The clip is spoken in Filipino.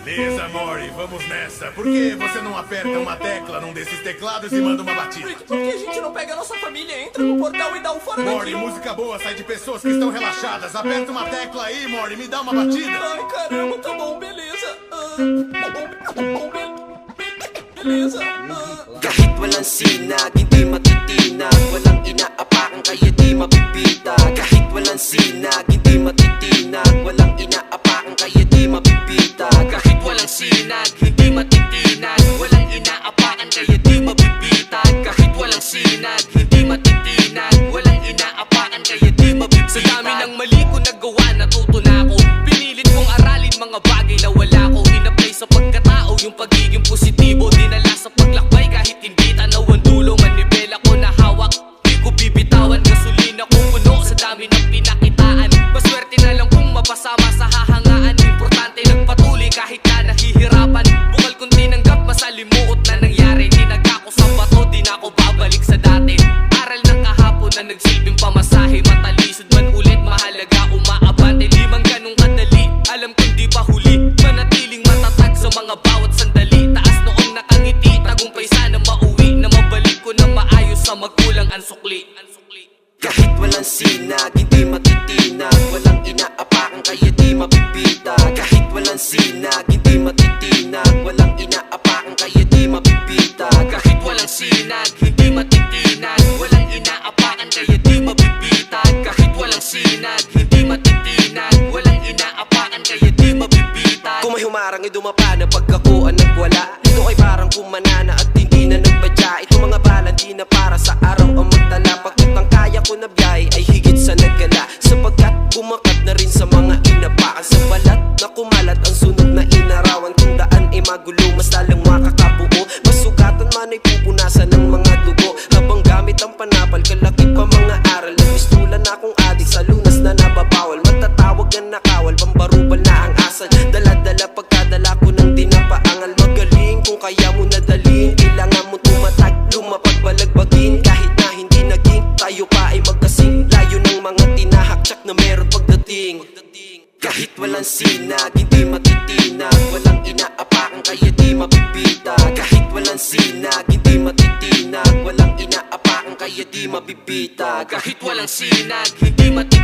Beleza, Mori, vamos nessa. Por que você não aperta uma tecla num desses teclados e manda uma batida? Rick, por que a gente não pega a nossa família, entra no portal e dá um fora Mori, daqui? música boa sai de pessoas que estão relaxadas. Aperta uma tecla aí, Mori, me dá uma batida. Ai, caramba, tá bom, beleza. Beleza. Kahit walang sinag, hindi matitinag. Walang inaapakan kaya di mapipita. Kahit walang sinag, hindi matitinag. Walang inaapakan kaya di mapipita. Kahit walang sinag, hindi matitinag. Walang inaapakan kaya di mapipita. Kahit walang sinag, hindi matitinag. Walang inaapakan kaya di mapipita. Sa dami ng mali ko nagawa, natuto na ako. Pinilit kong aralin mga bagay na wala ko. In-apply sa pagkatao, yung pagiging positibo. Dinala sa paglakbay kahit hindi tanaw ang dulo. Manibela ko na hawak, di ko bibitawan. Gasolina kong puno sa dami ng pinakitaan. Maswerte na lang kung mapasama sa hahangaan. Importante nagpatuloy kahit na nahihirapan. Bukal kong tinanggap, masalimuot na nangyari. Tinagka ko sa bato, di na ako babalik sa dati. Aral ng kahapon na nagsilbing pamasahe. Matalisod man ulit, mahalaga umaabante. Di man ganun kadali, alam kong di pa huli. Manatiling matatag sa mga bawat sandali. Taas noong nakangiti, tagumpay sana mauwi. Na mabalik ko na maayos sa magkulang ang sukli. Kahit walang sinag, hindi matitinag. Walang inaapakan kaya di mapipita. Kahit walang sinag, hindi matitinag. Walang inaapakan kaya di mapipita. Kahit walang sinag, hindi matitinag. Walang inaapakan kaya di mapipita. Kahit walang sinag, hindi matitinag. Walang inaapakan kaya di mapipita. Kung may humarang ay dumapa na pag ako ang nagwala. Ito ay parang kumanana at hindi na nagbadya. Ito mga bala di na para sa araw ang magdala. Pagkat ang kaya ko na biyahe ay higit sa nagala. Sapagkat bumakat na rin sa mga inapakan. Sa balat na kumalat ang sunog na inarawan. Kung daan ay magulo, mas lalang makakabuo. Masugatan man ay pupunasan ng mga dugo. Habang gamit ang panapal, kalakip pa mga aral. Nagpistulan na akong adik sa lunas na nababawal. Matatawag na nakawal, pambarubal na ang asal. Dala-dala pagkadala ko ng dinapaangal. Magaling kung kaya mo nadalhin. Kailangan mo tumatag, lumapag balagbagin. Kahit na hindi naging, tayo pa ay magkasing. Layo ng mga tinahak, tsak na meron pagdating. Kahit walang sinag, hindi matitinag. Walang inaapakan kaya di mapipita. Kahit walang sinag, hindi matitinag. Walang inaapakan kaya di mapipita. Kahit walang sinag, hindi matitinag.